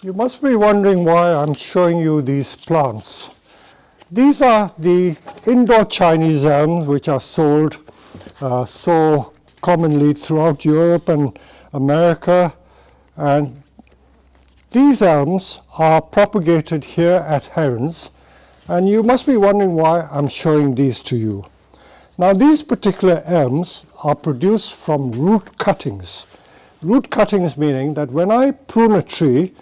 You must be wondering why I'm showing you these plants. These are the indoor Chinese elms which are sold so commonly throughout Europe and America, and these elms are propagated here at Herons, and you must be wondering why I'm showing these to you. Now these particular elms are produced from root cuttings. Root cuttings meaning that when I prune a tree,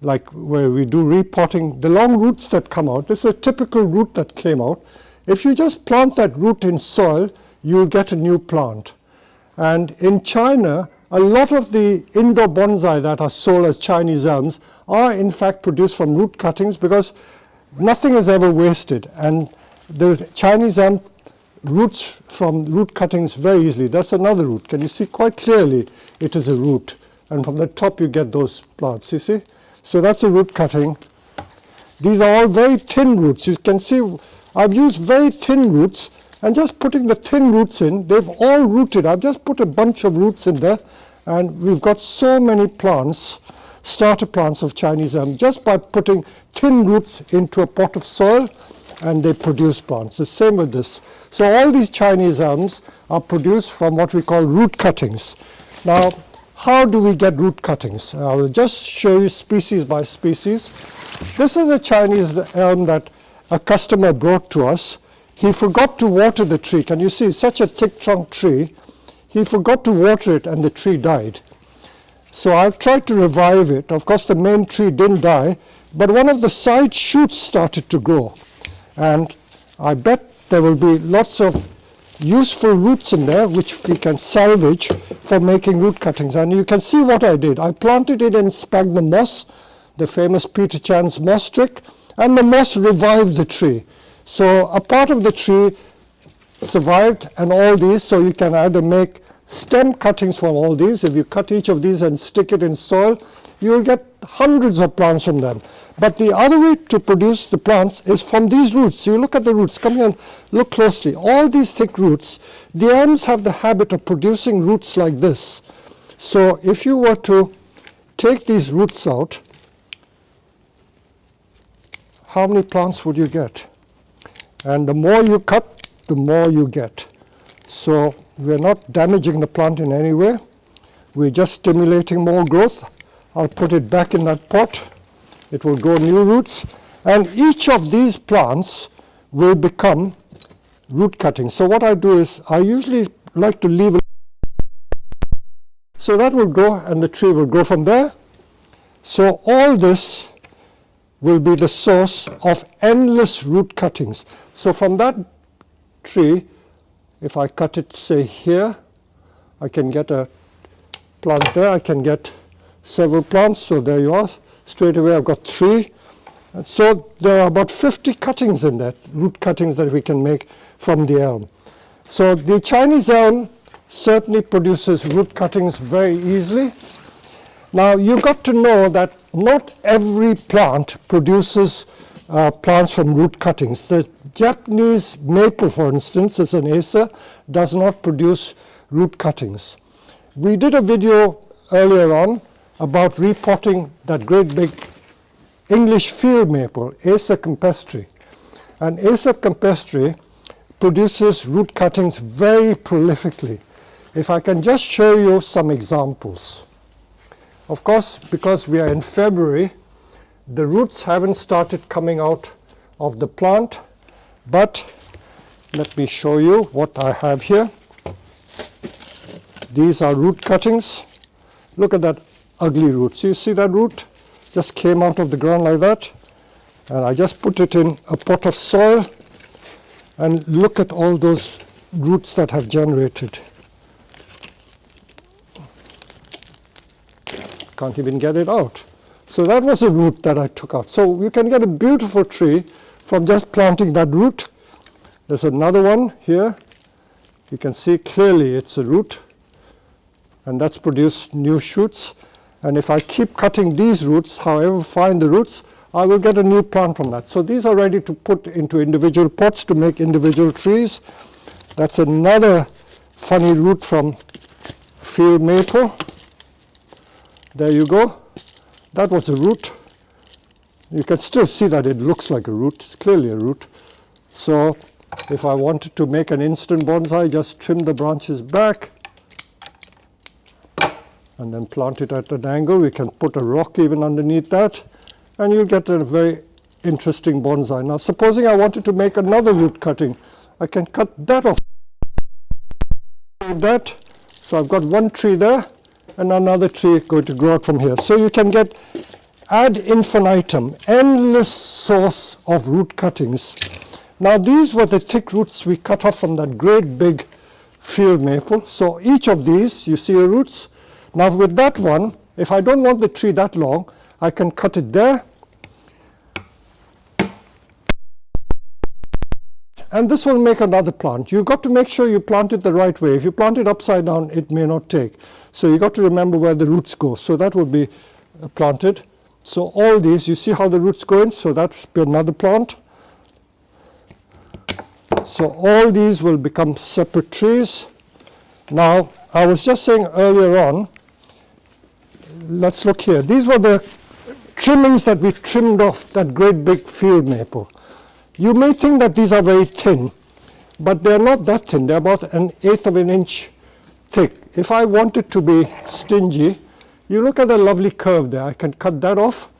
like where we do repotting, the long roots that come out, this is a typical root that came out. If you just plant that root in soil, you'll get a new plant. And in China, a lot of the indoor bonsai that are sold as Chinese elms are in fact produced from root cuttings, because nothing is ever wasted. And the Chinese elm roots from root cuttings very easily. That's another root. Can you see quite clearly it is a root? And from the top you get those plants, you see? So that's a root cutting. These are all very thin roots. You can see I've used very thin roots, and just putting the thin roots in, they've all rooted. I've just put a bunch of roots in there, and we've got so many plants, starter plants of Chinese elm, just by putting thin roots into a pot of soil, and they produce plants. The same with this. So all these Chinese elms are produced from what we call root cuttings. Now, how do we get root cuttings? I will just show you species by species. This is a Chinese elm that a customer brought to us. He forgot to water the tree. Can you see? Such a thick trunk tree. He forgot to water it and the tree died. So I've tried to revive it. Of course, the main tree didn't die, but one of the side shoots started to grow. And I bet there will be lots of useful roots in there which we can salvage for making root cuttings. And you can see what I did. I planted it in sphagnum moss, the famous Peter Chan's moss trick, and the moss revived the tree. So a part of the tree survived, and all these, so you can either make stem cuttings from all these. If you cut each of these and stick it in soil, you will get hundreds of plants from them. But the other way to produce the plants is from these roots. So you look at the roots. Come here and look closely. All these thick roots, the elms have the habit of producing roots like this. So if you were to take these roots out, how many plants would you get? And the more you cut, the more you get. So we're not damaging the plant in any way. We're just stimulating more growth. I'll put it back in that pot. It will grow new roots. And each of these plants will become root cuttings. So what I do is I usually like to leave it. So that will grow, and the tree will grow from there. So all this will be the source of endless root cuttings. So from that tree, if I cut it, say here, I can get a plant there. I can get several plants. So there you are. Straight away I've got 3. And so there are about 50 cuttings in that, root cuttings that we can make from the elm. So the Chinese elm certainly produces root cuttings very easily. Now you've got to know that not every plant produces plants from root cuttings. The Japanese maple, for instance, is an acer, does not produce root cuttings. We did a video earlier on about repotting that great big English field maple, Acer campestre. And Acer campestre produces root cuttings very prolifically. If I can just show you some examples. Of course, because we are in February, the roots haven't started coming out of the plant, but let me show you what I have here. These are root cuttings. Look at that ugly root. So you see that root just came out of the ground like that, and I just put it in a pot of soil, and look at all those roots that have generated. Can't even get it out. So that was a root that I took out. So you can get a beautiful tree from just planting that root. There's another one here. You can see clearly it's a root, and that's produced new shoots. And if I keep cutting these roots, however fine the roots, I will get a new plant from that. So these are ready to put into individual pots to make individual trees. That's another funny root from field maple. There you go. That was a root. You can still see that it looks like a root. It's clearly a root. So if I wanted to make an instant bonsai, just trim the branches back and then plant it at an angle. We can put a rock even underneath that, and you'll get a very interesting bonsai. Now supposing I wanted to make another root cutting, I can cut that off. That. So I've got one tree there and another tree going to grow out from here. So you can get ad infinitum, endless source of root cuttings. Now these were the thick roots we cut off from that great big field maple. So each of these, you see the roots. Now with that one, if I don't want the tree that long, I can cut it there. And this will make another plant. You've got to make sure you plant it the right way. If you plant it upside down, it may not take. So you've got to remember where the roots go. So that will be planted. So all these, you see how the roots go in? So that's another plant. So all these will become separate trees. Now, I was just saying earlier on, let's look here. These were the trimmings that we trimmed off that great big field maple. You may think that these are very thin, but they're not that thin. They're about 1/8 of an inch thick. If I wanted to be stingy, you look at the lovely curve there. I can cut that off,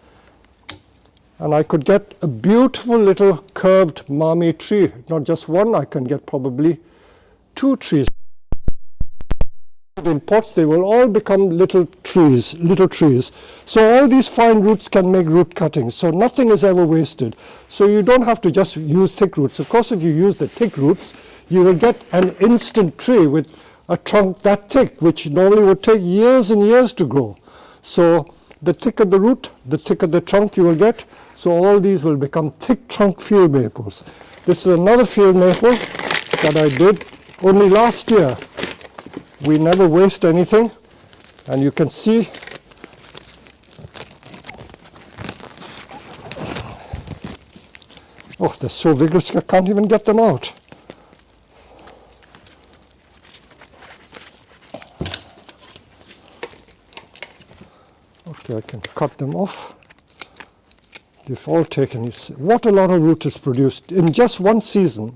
and I could get a beautiful little curved mamey tree. Not just one, I can get probably 2 trees. In pots, they will all become little trees. So all these fine roots can make root cuttings. So nothing is ever wasted. So you don't have to just use thick roots. Of course, if you use the thick roots, you will get an instant tree with a trunk that thick, which normally would take years and years to grow. So the thicker the root, the thicker the trunk you will get. So all these will become thick trunk field maples. This is another field maple that I did only last year. We never waste anything, and you can see oh, they're so vigorous I can't even get them out. Okay, I can cut them off. They've all taken. You see, what a lot of root is produced in just one season,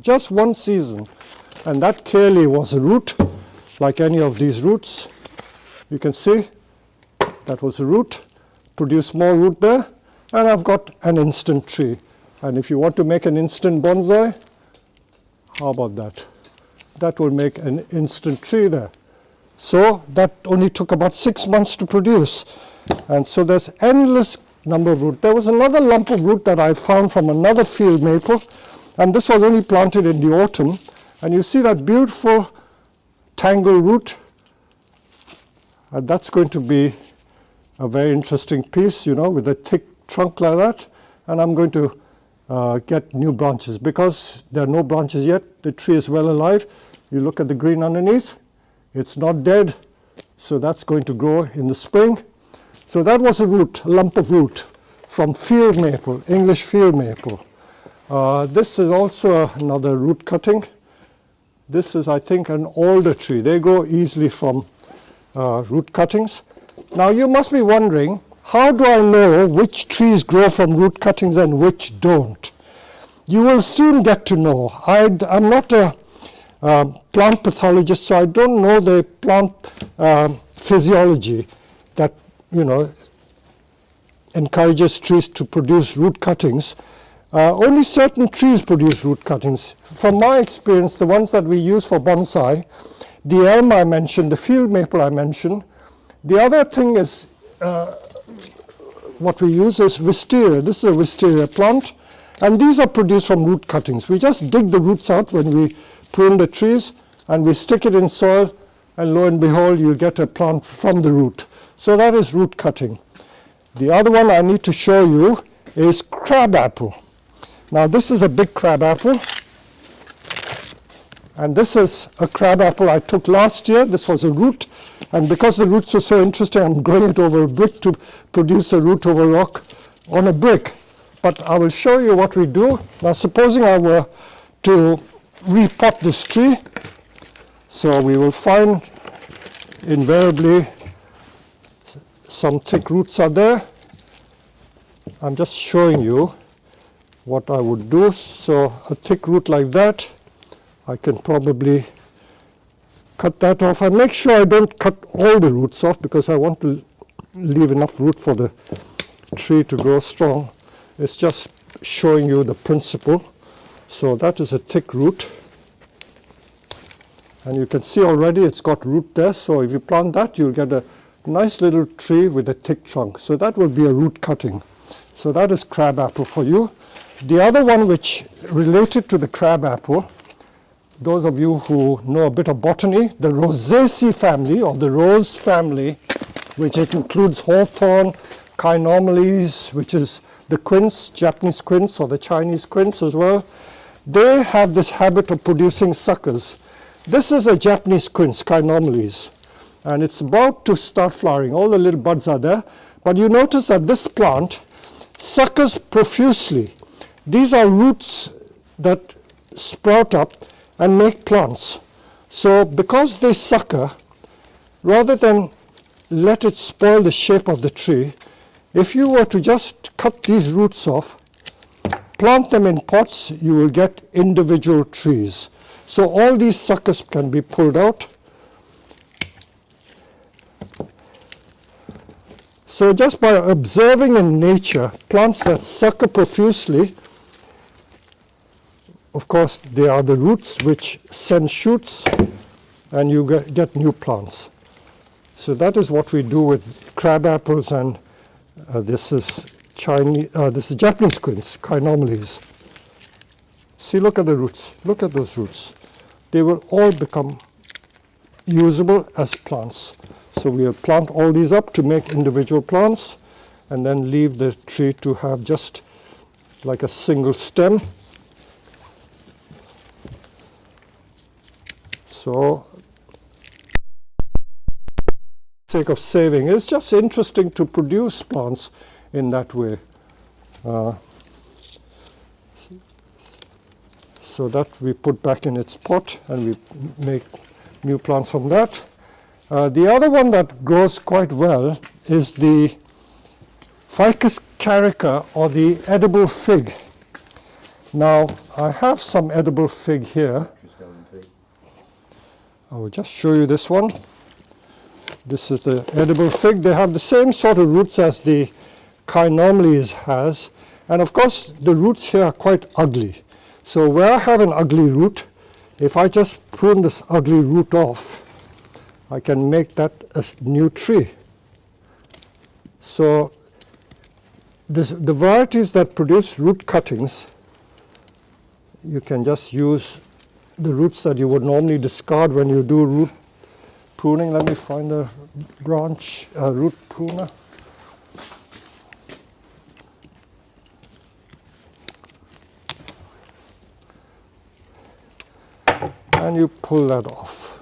and that clearly was a root. Like any of these roots, you can see that was a root, produced more root there, and I've got an instant tree. And if you want to make an instant bonsai, how about that? That will make an instant tree there. So that only took about 6 months to produce. And so there's endless number of root. There was another lump of root that I found from another field maple, and this was only planted in the autumn. And you see that beautiful tangle root, and that's going to be a very interesting piece, you know, with a thick trunk like that. And I'm going to get new branches because there are no branches yet. The tree is well alive. You look at the green underneath, it's not dead, so that's going to grow in the spring. So that was a root, a lump of root from field maple, English field maple. This is also another root cutting. This is, I think, an older tree. They grow easily from root cuttings. Now you must be wondering, how do I know which trees grow from root cuttings and which don't? You will soon get to know. I'm not a plant pathologist, so I don't know the plant physiology that, you know, encourages trees to produce root cuttings. Only certain trees produce root cuttings. From my experience, the ones that we use for bonsai, the elm I mentioned, the field maple I mentioned, the other thing is what we use is wisteria. This is a wisteria plant, and these are produced from root cuttings. We just dig the roots out when we prune the trees, and we stick it in soil, and lo and behold, you get a plant from the root. So that is root cutting. The other one I need to show you is crabapple. Now this is a big crabapple, and this is a crabapple I took last year. This was a root, and because the roots were so interesting, I'm growing it over a brick to produce a root over rock on a brick. But I will show you what we do. Now supposing I were to repot this tree, so we will find invariably some thick roots are there. I'm just showing you what I would do. So a thick root like that, I can probably cut that off. And make sure I don't cut all the roots off, because I want to leave enough root for the tree to grow strong. It's just showing you the principle. So that is a thick root. And you can see already it's got root there. So if you plant that, you'll get a nice little tree with a thick trunk. So that will be a root cutting. So that is crabapple for you. The other one which related to the crabapple, those of you who know a bit of botany, the Rosaceae family, or the rose family, which it includes hawthorn, Chinomales, which is the quince, Japanese quince or the Chinese quince as well. They have this habit of producing suckers. This is a Japanese quince, Chinomales, and it's about to start flowering. All the little buds are there, but you notice that this plant suckers profusely. These are roots that sprout up and make plants. So because they sucker, rather than let it spoil the shape of the tree, if you were to just cut these roots off, plant them in pots, you will get individual trees. So all these suckers can be pulled out. So just by observing in nature plants that sucker profusely, of course they are the roots which send shoots, and you get new plants. So that is what we do with crab apples, and this is Japanese quince, Chinomales. See, look at the roots. Look at those roots. They will all become usable as plants. So we'll plant all these up to make individual plants, and then leave the tree to have just like a single stem. So, for the sake of saving, it's just interesting to produce plants in that way. So that we put back in its pot, and we make new plants from that. The other one that grows quite well is the Ficus Carica, or the edible fig. Now, I have some edible fig here. I will just show you this one. This is the edible fig. They have the same sort of roots as the Chinomales has. And of course, the roots here are quite ugly. So where I have an ugly root, if I just prune this ugly root off, I can make that a new tree. So the varieties that produce root cuttings, you can just use the roots that you would normally discard when you do root pruning. Let me find a root pruner. And you pull that off.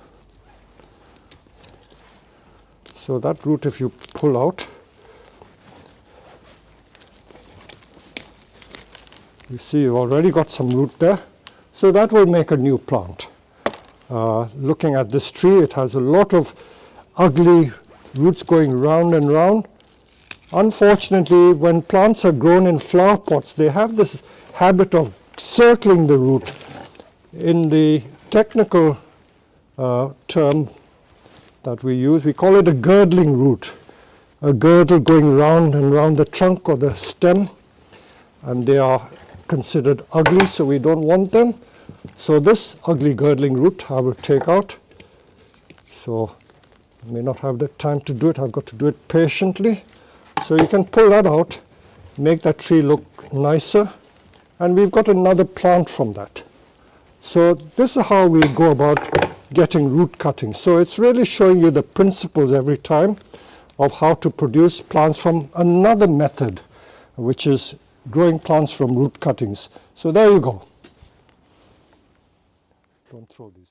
So that root, if you pull out, you see you've already got some root there. So that will make a new plant. Looking at this tree, it has a lot of ugly roots going round and round. Unfortunately, when plants are grown in flower pots, they have this habit of circling the root. In the technical term that we use, we call it a girdling root. A girdle going round and round the trunk or the stem, and they are considered ugly, so we don't want them. So this ugly girdling root I will take out. So I may not have the time to do it, I've got to do it patiently. So you can pull that out, make that tree look nicer, and we've got another plant from that. So this is how we go about getting root cuttings. So it's really showing you the principles every time of how to produce plants from another method, which is growing plants from root cuttings. So there you go. Don't throw these.